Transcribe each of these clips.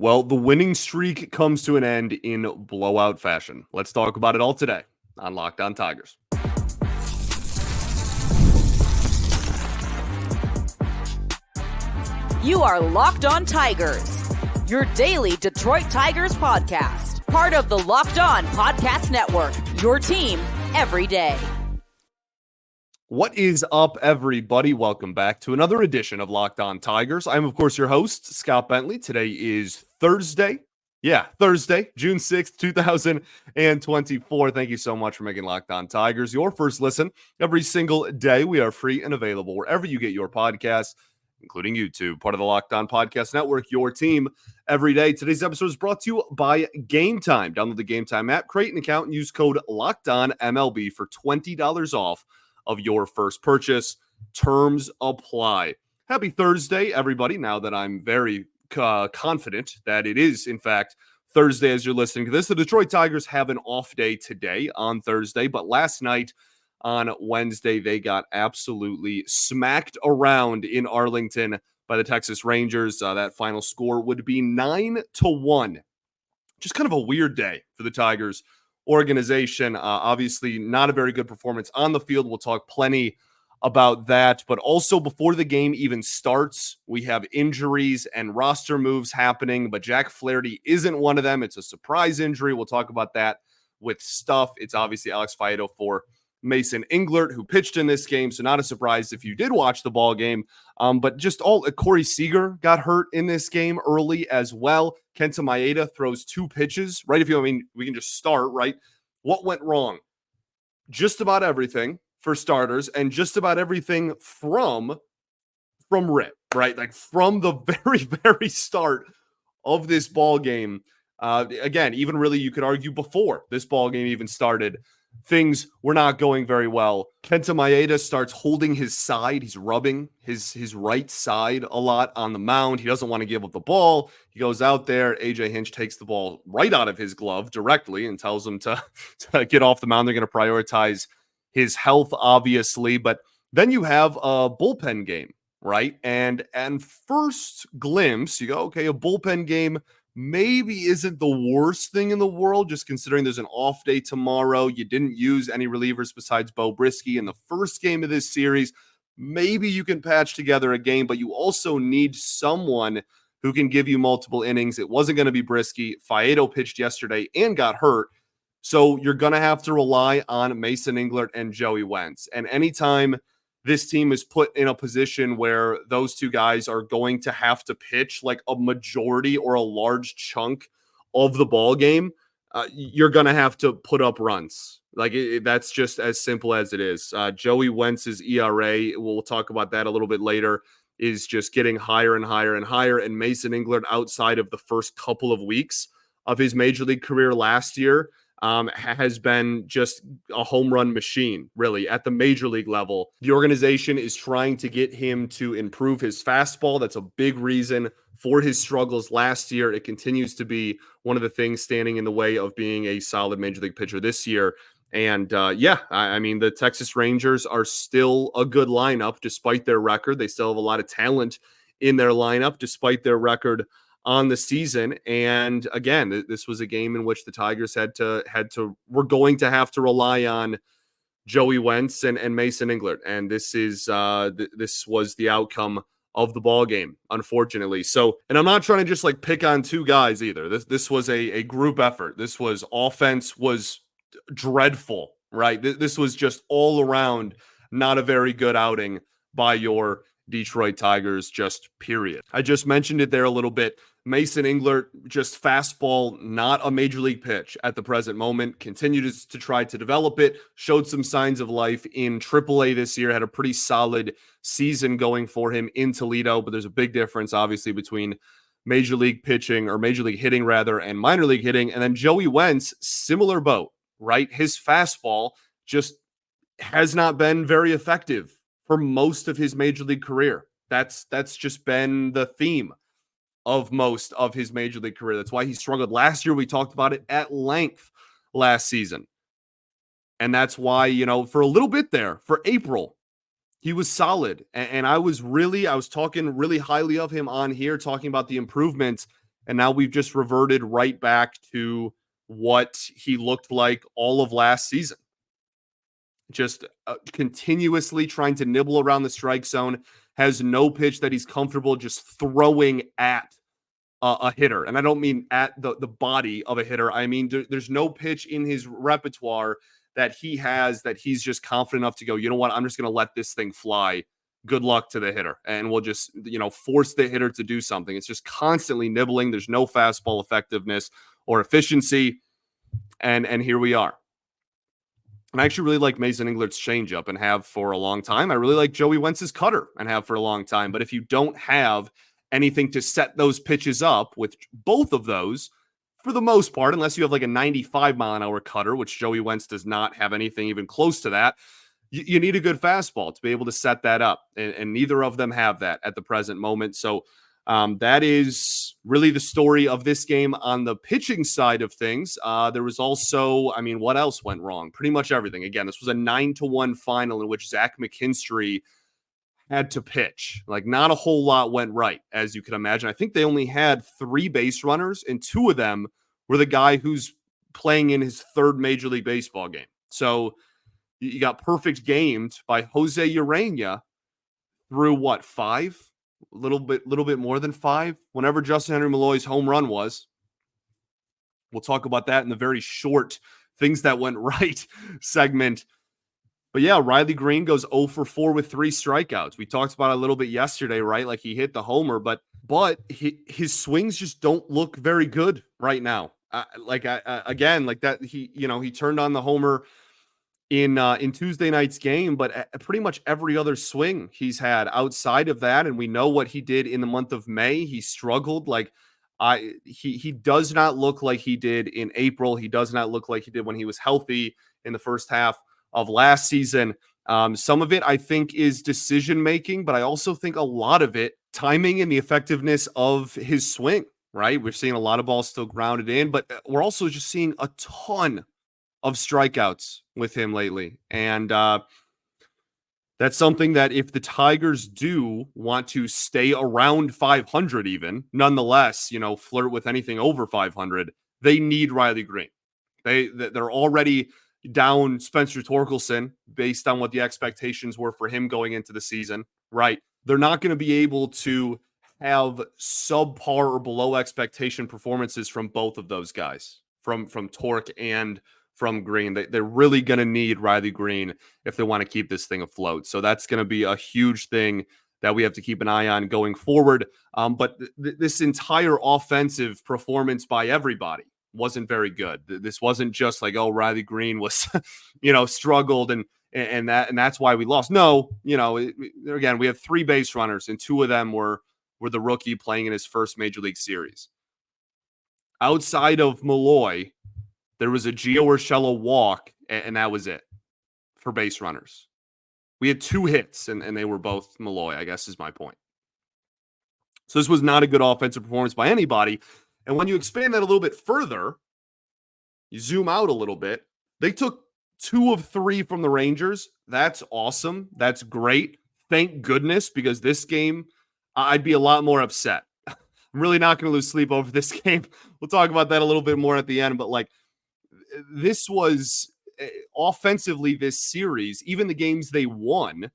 Well, the winning streak comes to an end in blowout fashion. Let's talk about it all today on Locked On Tigers. You are Locked On Tigers, your daily Detroit Tigers podcast. Part of the Locked On Podcast Network, your team every day. What is up, everybody? Welcome back to another edition of Locked On Tigers. I'm, of course, your host, Scott Bentley. Today is Thursday. Thursday, June 6th, 2024. Thank you so much for making Locked On Tigers your first listen every single day. We are free and available wherever you get your podcasts, including YouTube, part of the Locked On Podcast Network, your team every day. Today's episode is brought to you by Game Time. Download the Game Time app, create an account, and use code LOCKEDONMLB for $20 off of your first purchase. Terms apply. Happy Thursday, everybody. Now that I'm very confident that it is, in fact, Thursday as you're listening to this, the Detroit Tigers have an off day today on Thursday, but last night on Wednesday, they got absolutely smacked around in Arlington by the Texas Rangers. That final score would be 9-1. Just kind of a weird day for the Tigers organization. Obviously, not a very good performance on the field. We'll talk plenty about that. But also, before the game even starts, we have injuries and roster moves happening. But Jack Flaherty isn't one of them. It's a surprise injury. We'll talk about that with stuff. It's obviously Alex Faedo for Mason Englert, who pitched in this game, so not a surprise if you did watch the ball game. But just Corey Seager got hurt in this game early as well. Kenta Maeda throws 2 pitches, right? We can just start, right? What went wrong? Just about everything for starters, and just about everything from Rip, right? Like from the very, very start of this ball game. Again, even really you could argue before this ball game even started, things were not going very well. Kenta Maeda starts holding his side. He's rubbing his right side a lot on the mound. He doesn't want to give up the ball. He goes out there. AJ Hinch takes the ball right out of his glove directly and tells him to get off the mound. They're going to prioritize his health, obviously. But then you have a bullpen game, right? And first glimpse, you go, okay, a bullpen game maybe isn't the worst thing in the world, just considering there's an off day tomorrow. You didn't use any relievers besides Bo Brisky in the first game of this series. Maybe you can patch together a game, but you also need someone who can give you multiple innings. It wasn't going to be Brisky. Faedo pitched yesterday and got hurt. So you're going to have to rely on Mason Englert and Joey Wentz. And anytime this team is put in a position where those two guys are going to have to pitch like a majority or a large chunk of the ball game, you're going to have to put up runs. Like that's just as simple as it is. Joey Wentz's ERA, we'll talk about that a little bit later, is just getting higher and higher and higher. And Mason Englert, outside of the first couple of weeks of his major league career last year, has been just a home run machine, really, at the major league level. The organization is trying to get him to improve his fastball. That's a big reason for his struggles last year. It continues to be one of the things standing in the way of being a solid major league pitcher this year. And the Texas Rangers are still a good lineup despite their record. They still have a lot of talent in their lineup despite their record on the season. And again, this was a game in which the Tigers were going to have to rely on Joey Wentz and Mason Englert. And this was the outcome of the ball game, unfortunately. So, and I'm not trying to just like pick on two guys either. This was a group effort. Offense was dreadful, right? This was just all around not a very good outing by your Detroit Tigers, just period. I just mentioned it there a little bit. Mason Englert, just fastball, not a major league pitch at the present moment. Continued to try to develop it. Showed some signs of life in AAA this year. Had a pretty solid season going for him in Toledo. But there's a big difference, obviously, between major league pitching, or major league hitting rather, and minor league hitting. And then Joey Wentz, similar boat, right? His fastball just has not been very effective for most of his major league career. That's just been the theme of most of his major league career. That's why he struggled last year. We talked about it at length last season. And that's why, for a little bit there, for April, he was solid. And I was talking really highly of him on here, talking about the improvements. And now we've just reverted right back to what he looked like all of last season. Just continuously trying to nibble around the strike zone, has no pitch that he's comfortable just throwing at a hitter. And I don't mean at the body of a hitter. I mean, there's no pitch in his repertoire that he has that he's just confident enough to go, you know what, I'm just going to let this thing fly. Good luck to the hitter. And we'll just, force the hitter to do something. It's just constantly nibbling. There's no fastball effectiveness or efficiency. And here we are. And I actually really like Mason Englert's changeup and have for a long time. I really like Joey Wentz's cutter and have for a long time. But if you don't have anything to set those pitches up with both of those, for the most part, unless you have like a 95-mile-an-hour cutter, which Joey Wentz does not have anything even close to that, you need a good fastball to be able to set that up. And neither of them have that at the present moment. So that is really the story of this game on the pitching side of things. There was also, what else went wrong? Pretty much everything. Again, this was a 9-1 final in which Zach McKinstry had to pitch. Like, not a whole lot went right, as you can imagine. I think they only had 3 base runners, and 2 of them were the guy who's playing in his 3rd Major League Baseball game. So you got perfect gamed by Jose Urena through what, 5? A little bit more than 5. Whenever Justin Henry Malloy's home run was. We'll talk about that in the very short things that went right segment. But yeah, Riley Green goes 0 for 4 with 3 strikeouts. We talked about it a little bit yesterday, right? Like, he hit the homer, but his swings just don't look very good right now. Again, like that, he turned on the homer in Tuesday night's game, but pretty much every other swing he's had outside of that, and we know what he did in the month of May. He struggled. He does not look like he did in April. He does not look like he did when he was healthy in the first half of last season. Some of it, I think, is decision making, but I also think a lot of it timing and the effectiveness of his swing. Right, we're seeing a lot of balls still grounded in, but we're also just seeing a ton of strikeouts with him lately. And that's something that if the Tigers do want to stay around 500 even, nonetheless, flirt with anything over 500, they need Riley Green. They're already down Spencer Torkelson based on what the expectations were for him going into the season, right? They're not going to be able to have subpar or below expectation performances from both of those guys, from Torque and from Green. They're really going to need Riley Green if they want to keep this thing afloat. So that's going to be a huge thing that we have to keep an eye on going forward. But this entire offensive performance by everybody wasn't very good. This wasn't just like, oh, Riley Green was, struggled and that's why we lost. No, again, we have 3 base runners and 2 of them were the rookie playing in his first Major League Series. Outside of Malloy, there was a Gio Urshela walk, and that was it for base runners. We had 2 hits, and they were both Malloy, I guess is my point. So this was not a good offensive performance by anybody. And when you expand that a little bit further, you zoom out a little bit, they took 2 of 3 from the Rangers. That's awesome. That's great. Thank goodness, because this game, I'd be a lot more upset. I'm really not going to lose sleep over this game. We'll talk about that a little bit more at the end, but this was offensively this series, even the games they won,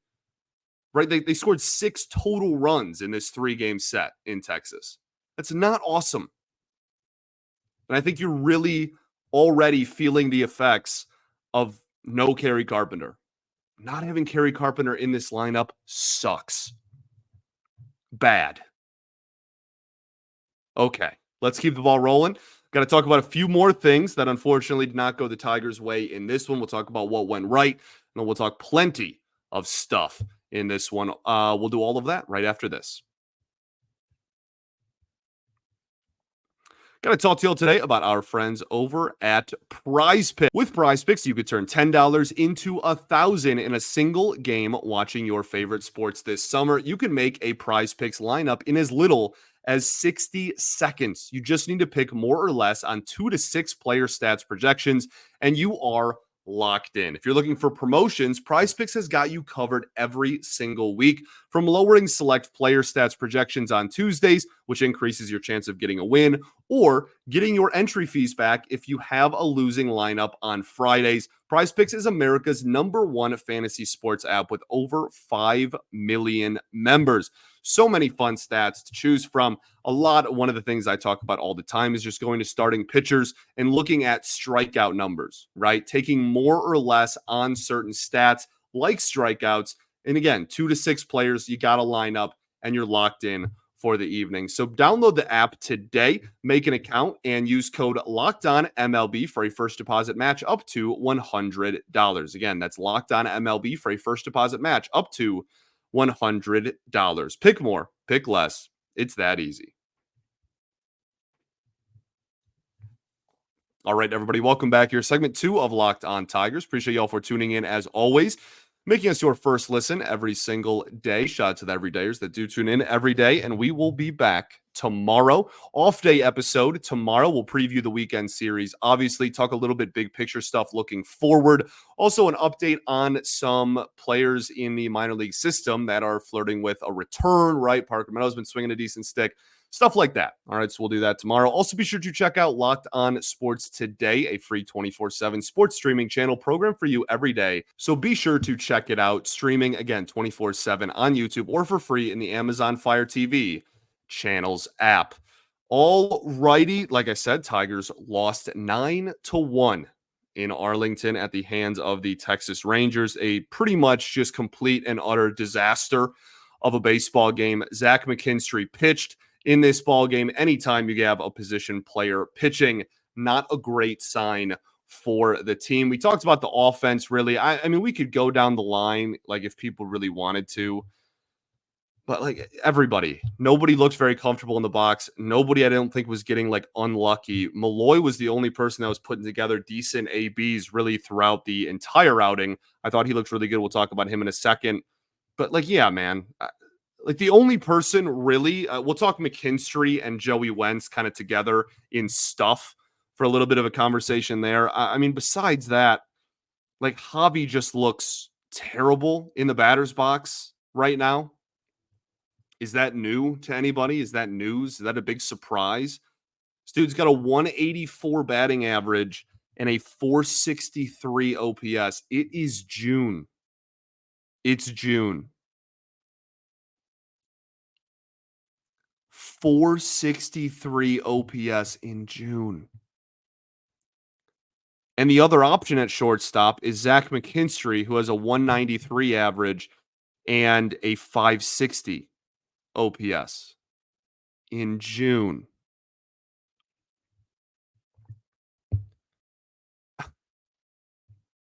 right? They scored 6 total runs in this 3-game set in Texas. That's not awesome. And I think you're really already feeling the effects of no Kerry Carpenter. Not having Kerry Carpenter in this lineup sucks. Bad. Okay, let's keep the ball rolling. Got to talk about a few more things that unfortunately did not go the Tigers' way in this one. We'll talk about what went right, and then we'll talk plenty of stuff in this one. We'll do all of that right after this. Got to talk to you all today about our friends over at Prize Picks. With Prize Picks, you could turn $10 into $1,000 in a single game watching your favorite sports this summer. You can make a Prize Picks lineup in as little as 60 seconds. You just need to pick more or less on 2 to 6 player stats projections, and you are locked in. If you're looking for promotions, PrizePicks has got you covered every single week, from lowering select player stats projections on Tuesdays, which increases your chance of getting a win, or getting your entry fees back if you have a losing lineup on Fridays. PrizePicks is America's #1 fantasy sports app with over 5 million members. So many fun stats to choose from. One of the things I talk about all the time is just going to starting pitchers and looking at strikeout numbers, right? Taking more or less on certain stats like strikeouts. And again, 2 to 6 players, you got to line up and you're locked in for the evening. So download the app today, make an account, and use code LOCKEDONMLB for a first deposit match up to $100. Again, that's LOCKEDONMLB for a first deposit match up to $100. Pick more, pick less. It's that easy. All right, everybody, welcome back here. Segment 2 of Locked On Tigers. Appreciate y'all for tuning in as always, making us your first listen every single day. Shout out to the everydayers that do tune in every day, and we will be back tomorrow. Off day episode. Tomorrow we'll preview the weekend series. Obviously, talk a little bit big picture stuff looking forward. Also, an update on some players in the minor league system that are flirting with a return, right? Parker Meadows been swinging a decent stick. Stuff like that. All right, so we'll do that tomorrow. Also, be sure to check out Locked On Sports Today, a free 24/7 sports streaming channel program for you every day. So be sure to check it out. Streaming, again, 24/7 on YouTube or for free in the Amazon Fire TV channels app. All righty. Like I said, Tigers lost 9-1 in Arlington at the hands of the Texas Rangers. A pretty much just complete and utter disaster of a baseball game. Zach McKinstry pitched in this ball game. Anytime you have a position player pitching, not a great sign for the team. We talked about the offense, really. I mean, we could go down the line, like, if people really wanted to. But, like, nobody looked very comfortable in the box. Nobody, I don't think, was getting, like, unlucky. Malloy was the only person that was putting together decent ABs really throughout the entire outing. I thought he looked really good. We'll talk about him in a second. But, like, yeah, man. Like, the only person really, we'll talk McKinstry and Joey Wentz kind of together in stuff for a little bit of a conversation there. I mean, besides that, like, Javi just looks terrible in the batter's box right now. Is that new to anybody? Is that news? Is that a big surprise? This dude's got a 184 batting average and a 463 OPS. It is June. It's June. 463 OPS in June. And the other option at shortstop is Zach McKinstry, who has a 193 average and a 560 OPS in June.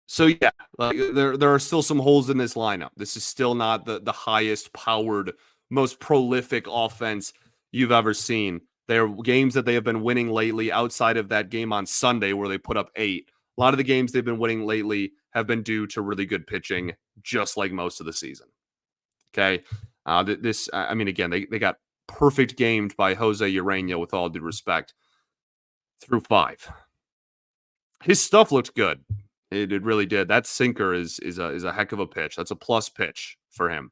So, yeah, like, there are still some holes in this lineup. This is still not the highest powered, most prolific offense you've ever seen. There are games that they have been winning lately outside of that game on Sunday where they put up 8. A lot of the games they've been winning lately have been due to really good pitching, just like most of the season. Okay. I mean, again, they got perfect gamed by Jose Urena, with all due respect, through 5. His stuff looked good. It really did. That sinker is a heck of a pitch. That's a plus pitch for him.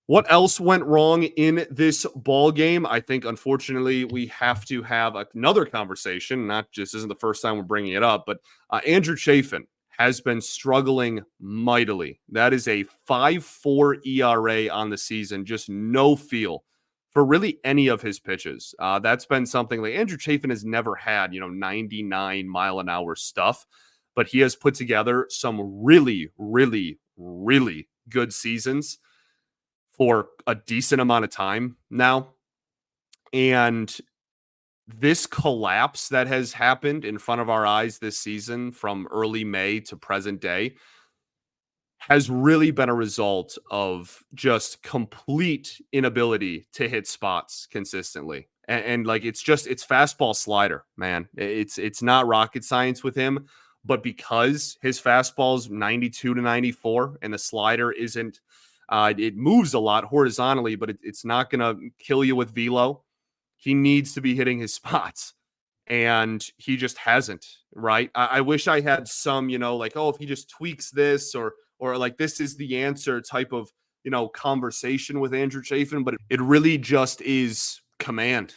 What else went wrong in this ball game? I think, unfortunately, we have to have another conversation. This isn't the first time we're bringing it up, but Andrew Chafin has been struggling mightily. That is a 5.4 ERA on the season. Just no feel for really any of his pitches. That's been something like Andrew Chafin has never had, 99 mile an hour stuff, but he has put together some really, really, really good seasons for a decent amount of time now. And this collapse that has happened in front of our eyes this season from early May to present day has really been a result of just complete inability to hit spots consistently. And like, it's fastball slider, man. It's not rocket science with him, but because his fastball's 92 to 94 and the slider isn't, it moves a lot horizontally, but it's not going to kill you with velo. He needs to be hitting his spots. and he just hasn't, right? I wish I had some, like, oh, if he just tweaks this or like this is the answer type of, conversation with Andrew Chafin, but it really just is command.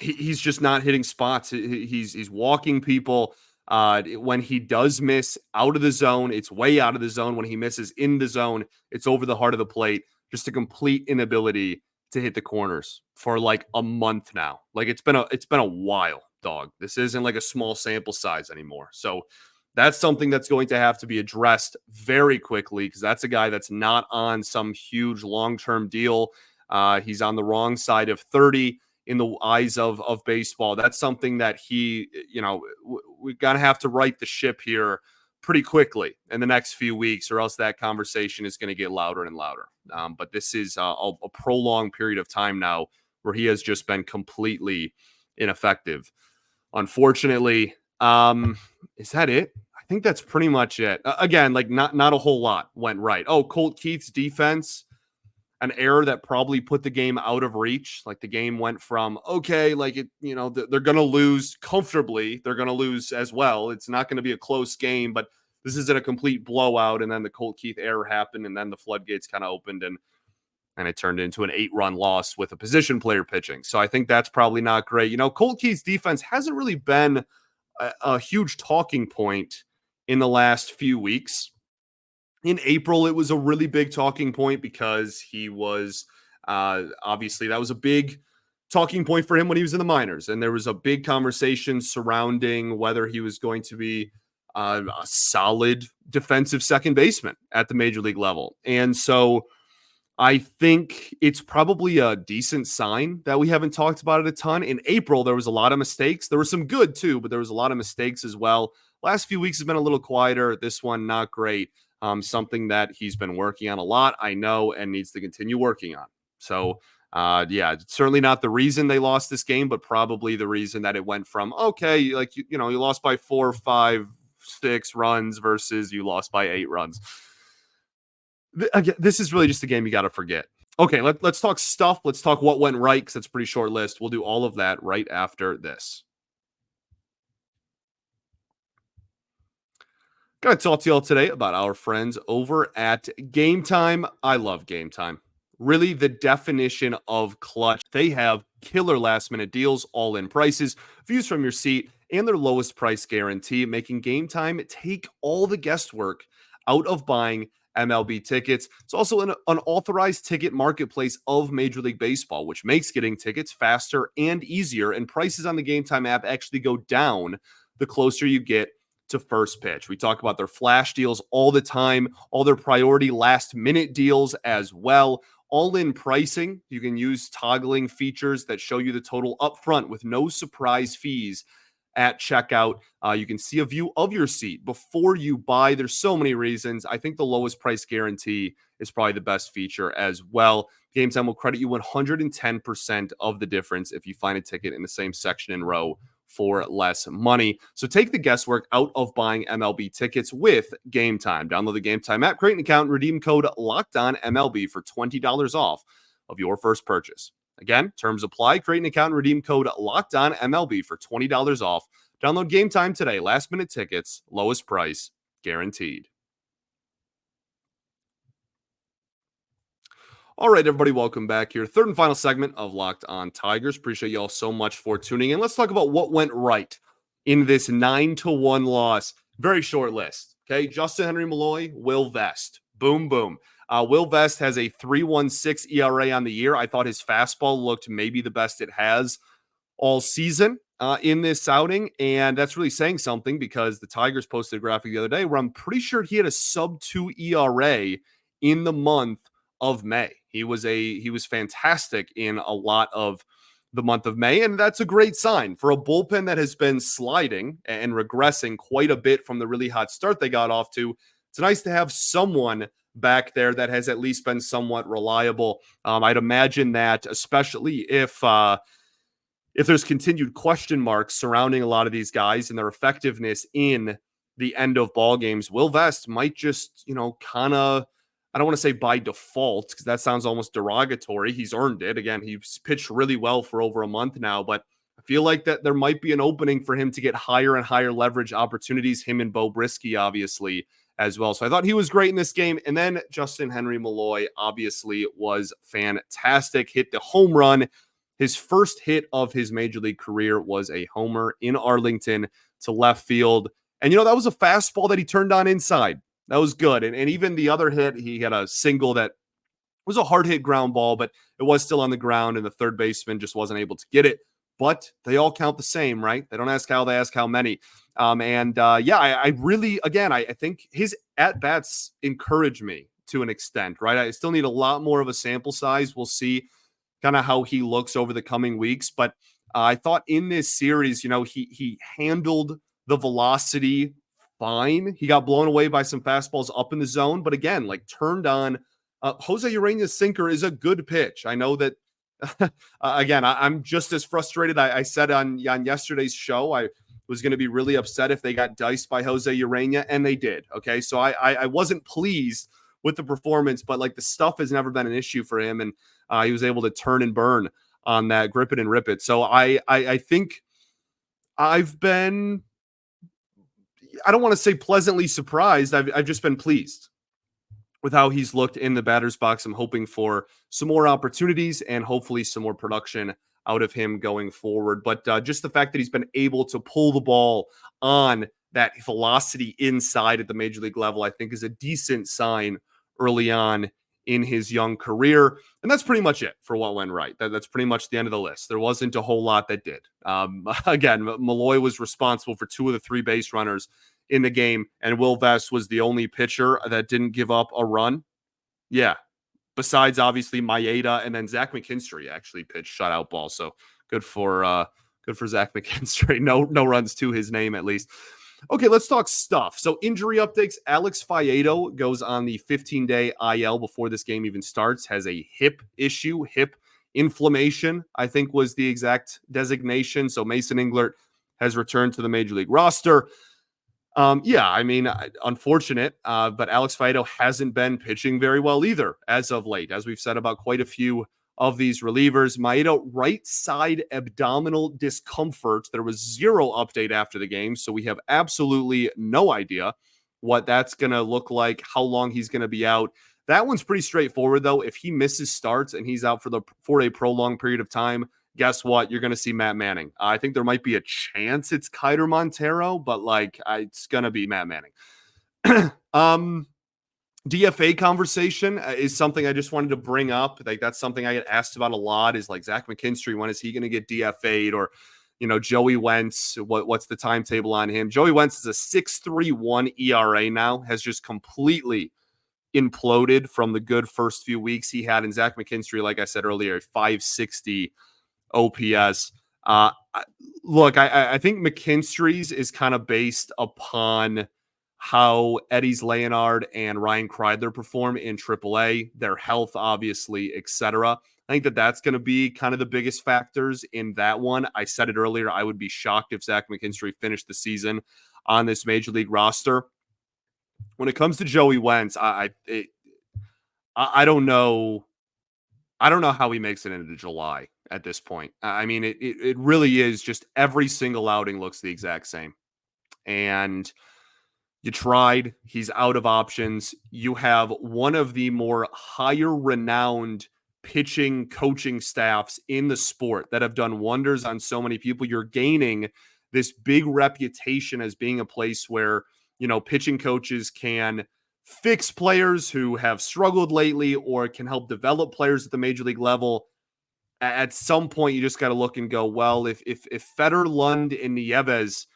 He's just not hitting spots. He's walking people. When he does miss out of the zone, it's way out of the zone. When he misses in the zone, it's over the heart of the plate. Just a complete inability to hit the corners for like a month now. Like it's been a while, dog. This isn't like a small sample size anymore. So that's something that's going to have to be addressed very quickly because that's a guy that's not on some huge long-term deal. He's on the wrong side of 30 in the eyes of baseball. That's something that he, we're going to have to right the ship here pretty quickly in the next few weeks, or else that conversation is going to get louder and louder. But this is a prolonged period of time now where he has just been completely ineffective. Unfortunately, is that it? I think that's pretty much it. Again, like not a whole lot went right. Oh, Colt Keith's defense, an error that probably put the game out of reach. Like the game went from, okay, like it, they're going to lose comfortably. They're going to lose as well. It's not going to be a close game, but this isn't a complete blowout. And then the Colt Keith error happened, and then the floodgates kind of opened, and it turned into an 8-run loss with a position player pitching. So I think that's probably not great. Colt Keith's defense hasn't really been a huge talking point in the last few weeks. In April, it was a really big talking point because he was obviously that was a big talking point for him when he was in the minors. And there was a big conversation surrounding whether he was going to be a solid defensive second baseman at the major league level. And so I think it's probably a decent sign that we haven't talked about it a ton. In April, there was a lot of mistakes. There were some good too, but there was a lot of mistakes as well. Last few weeks has been a little quieter. This one, not great. Something that he's been working on a lot, I know, and needs to continue working on. So, certainly not the reason they lost this game, but probably the reason that it went from, okay, like, you lost by 4, 5, 6 runs versus you lost by 8 runs. Again, this is really just a game you got to forget. Okay, let's talk stuff. Let's talk what went right because it's a pretty short list. We'll do all of that right after this. Going to talk to y'all today about our friends over at Game Time. I love Game Time. Really the definition of clutch. They have killer last-minute deals, all-in prices, views from your seat, and their lowest price guarantee, making Game Time take all the guesswork out of buying MLB tickets. It's also an authorized ticket marketplace of Major League Baseball, which makes getting tickets faster and easier, and prices on the Game Time app actually go down the closer you get to first pitch. We talk about their flash deals all the time, all their priority last minute deals as well. All in pricing, you can use toggling features that show you the total upfront with no surprise fees at checkout. You can see a view of your seat before you buy. There's so many reasons. I think the lowest price guarantee is probably the best feature as well. Game Time will credit you 110% of the difference if you find a ticket in the same section and row for less money. So take the guesswork out of buying MLB tickets with Game Time. Download the Game Time app, create an account, and redeem code LOCKEDONMLB for $20 off of your first purchase. Again, terms apply. Create an account and redeem code LOCKEDONMLB for $20 off. Download Game Time today. Last minute tickets, lowest price, guaranteed. All right, everybody, welcome back here. Third and final segment of Locked On Tigers. Appreciate you all so much for tuning in. Let's talk about what went right in this 9-1 loss. Very short list. Okay, Justin Henry Malloy, Will Vest. Boom, boom. Will Vest has a 3.16 ERA on the year. I thought his fastball looked maybe the best it has all season in this outing, and that's really saying something because the Tigers posted a graphic the other day where I'm pretty sure he had a sub-2 ERA in the month of May. He was fantastic in a lot of the month of May, and that's a great sign for a bullpen that has been sliding and regressing quite a bit from the really hot start they got off to. It's nice to have someone back there that has at least been somewhat reliable. I'd imagine that, especially if there's continued question marks surrounding a lot of these guys and their effectiveness in the end of ball games, Will Vest might just, kind of, I don't want to say by default, because that sounds almost derogatory. He's earned it. Again, he's pitched really well for over a month now, but I feel like that there might be an opening for him to get higher and higher leverage opportunities, him and Bo Brisky, obviously, as well. So I thought he was great in this game. And then Justin Henry Malloy, obviously, was fantastic. Hit the home run. His first hit of his major league career was a homer in Arlington to left field. And, that was a fastball that he turned on inside. That was good. And even the other hit, he had a single that was a hard hit ground ball, but it was still on the ground, and the third baseman just wasn't able to get it. But they all count the same, right? They don't ask how, they ask how many. I really, again, I think his at-bats encourage me to an extent, right? I still need a lot more of a sample size. We'll see kind of how he looks over the coming weeks. But I thought in this series, he handled the velocity fine. He got blown away by some fastballs up in the zone, but again, like turned on. Jose Ureña's sinker is a good pitch. I know that, again, I'm just as frustrated. I said on yesterday's show, I was going to be really upset if they got diced by Jose Ureña, and they did. Okay, so I wasn't pleased with the performance, but like the stuff has never been an issue for him, and he was able to turn and burn on that grip it and rip it. So I think I've been, I don't want to say pleasantly surprised. I've just been pleased with how he's looked in the batter's box. I'm hoping for some more opportunities and hopefully some more production out of him going forward. But just the fact that he's been able to pull the ball on that velocity inside at the major league level, I think is a decent sign early on in his young career. And that's pretty much it for what went right. That's pretty much the end of the list. There wasn't a whole lot that did. Again, Malloy was responsible for 2 of the 3 base runners in the game, and Will Vest was the only pitcher that didn't give up a run. Yeah. Besides, obviously, Maeda, and then Zach McKinstry actually pitched shutout ball. So good for Zach McKinstry. No runs to his name, at least. Okay, let's talk stuff. So injury updates. Alex Faedo goes on the 15-day IL before this game even starts. Has a hip issue, hip inflammation, I think was the exact designation. So Mason Englert has returned to the Major League roster. Unfortunate, but Alex Faedo hasn't been pitching very well either as of late, as we've said about quite a few of these relievers. Maeda, right side abdominal discomfort. There was zero update after the game, so we have absolutely no idea what that's going to look like, how long he's going to be out. That one's pretty straightforward, though. If he misses starts and he's out for a prolonged period of time, guess what? You're going to see Matt Manning. I think there might be a chance it's Kiter Montero, but it's going to be Matt Manning. DFA conversation is something I just wanted to bring up. Like, that's something I get asked about a lot, is like Zach McKinstry, when is he going to get DFA'd? Or, Joey Wentz, what's the timetable on him? Joey Wentz is a 6.31 ERA now, has just completely imploded from the good first few weeks he had. And Zach McKinstry, like I said earlier, 560 OPS. Look, I think McKinstry's is kind of based upon how Eddie's Leonard and Ryan Kreidler perform in AAA, their health, obviously, etc. I think that's going to be kind of the biggest factors in that one. I said it earlier, I would be shocked if Zach McKinstry finished the season on this Major League roster. When it comes to Joey Wentz, I don't know. I don't know how he makes it into July at this point. I mean, it really is just every single outing looks the exact same. And you tried, he's out of options. You have one of the more higher renowned pitching coaching staffs in the sport that have done wonders on so many people. You're gaining this big reputation as being a place where, pitching coaches can fix players who have struggled lately or can help develop players at the major league level. At some point, you just got to look and go, well, if Feder, Lund, and Nieves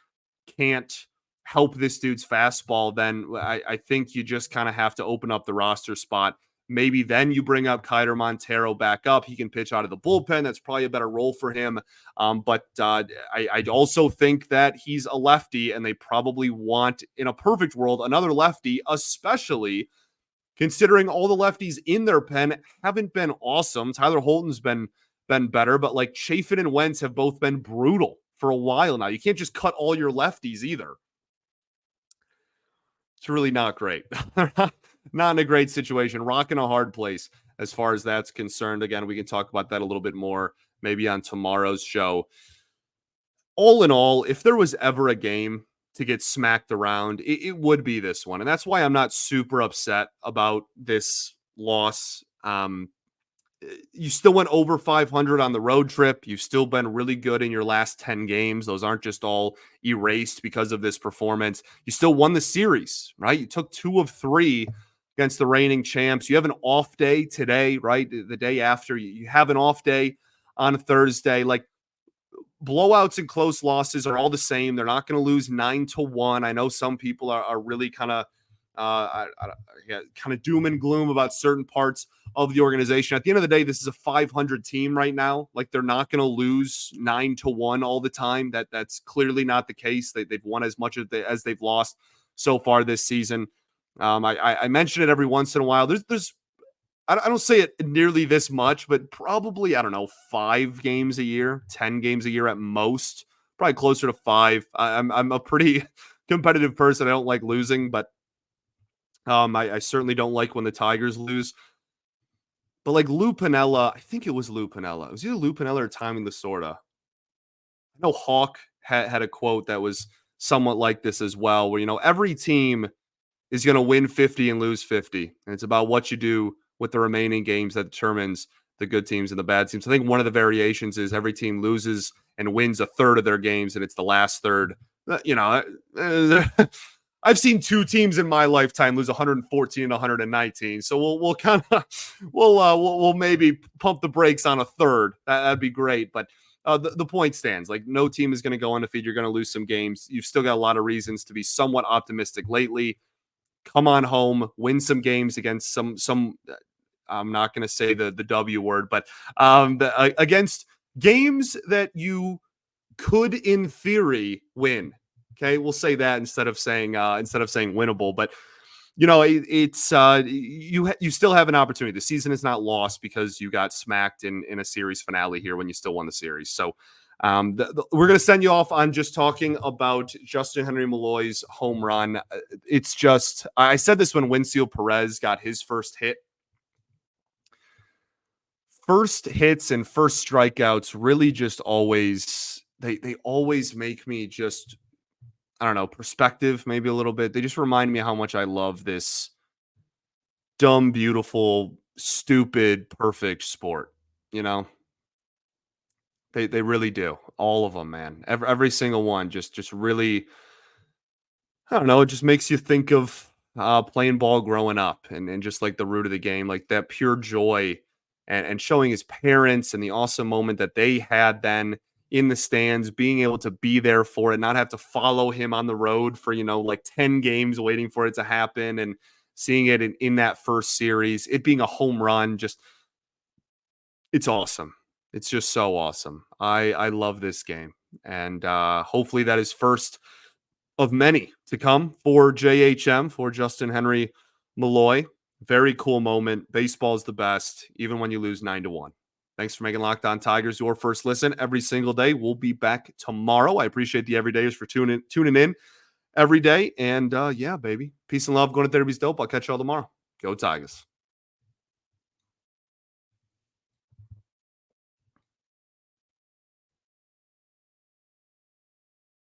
can't help this dude's fastball, then I think you just kind of have to open up the roster spot. Maybe then you bring up Kiter Montero back up. He can pitch out of the bullpen. That's probably a better role for him. But I also think that he's a lefty, and they probably want, in a perfect world, another lefty, especially considering all the lefties in their pen haven't been awesome. Tyler Holton's been better, but like Chafin and Wentz have both been brutal for a while now. You can't just cut all your lefties either. It's really not great. Not in a great situation. Rock in a hard place as far as that's concerned. Again, we can talk about that a little bit more maybe on tomorrow's show. all in all, if there was ever a game to get smacked around, it would be this one. And that's why I'm not super upset about this loss. You still went over 500 on the road trip. You've still been really good in your last 10 games. Those aren't just all erased because of this performance. You still won the series, right? You took 2 of 3 against the reigning champs. You have an off day today, right? The day after, you have an off day on Thursday. Like, blowouts and close losses are all the same. They're not going to lose 9-1. I know some people are really kind of kind of doom and gloom about certain parts of the organization. At the end of the day, this is a 500 team right now. Like, they're not going to lose 9-1 all the time. That's clearly not the case. They've won as much as they've lost so far this season. I mention it every once in a while. There's I don't say it nearly this much, but probably, I don't know, 5 games a year, 10 games a year at most, probably closer to 5. I'm a pretty competitive person. I don't like losing, but I certainly don't like when the Tigers lose. But like Lou Piniella, I think it was Lou Piniella. It was either Lou Piniella or Tommy Lasorda. I know Hawk had a quote that was somewhat like this as well, where, every team is going to win 50 and lose 50. And it's about what you do with the remaining games that determines the good teams and the bad teams. I think one of the variations is every team loses and wins a third of their games, and it's the last third. I've seen 2 teams in my lifetime lose 114 and 119. So we'll kind of we'll maybe pump the brakes on a third. That'd be great. But the point stands. Like, no team is going to go undefeated. You're going to lose some games. You've still got a lot of reasons to be somewhat optimistic lately. Come on home, win some games against some I'm not going to say the W word, but against games that you could, in theory, win. Okay, we'll say that instead of saying winnable. But it's you still have an opportunity. The season is not lost because you got smacked in a series finale here when you still won the series. So we're going to send you off on just talking about Justin Henry Malloy's home run. It's just, I said this when Wentz Perez got his first hit. First hits and first strikeouts really just always, they always make me just, I don't know, perspective maybe a little bit. They just remind me how much I love this dumb, beautiful, stupid, perfect sport, They really do. All of them, man. Every single one just really, I don't know, it just makes you think of playing ball growing up and just like the root of the game, like that pure joy and showing his parents and the awesome moment that they had then in the stands, being able to be there for it, not have to follow him on the road for, like 10 games waiting for it to happen, and seeing it in that first series, it being a home run, just, it's awesome. It's just so awesome. I love this game. And hopefully that is first of many to come for JHM, for Justin Henry Malloy. Very cool moment. Baseball is the best, even when you lose 9-1. Thanks for making Locked On Tigers your first listen every single day. We'll be back tomorrow. I appreciate the everydayers for tuning in every day. And yeah, baby. Peace and love. Going to therapy's dope. I'll catch y'all tomorrow. Go Tigers.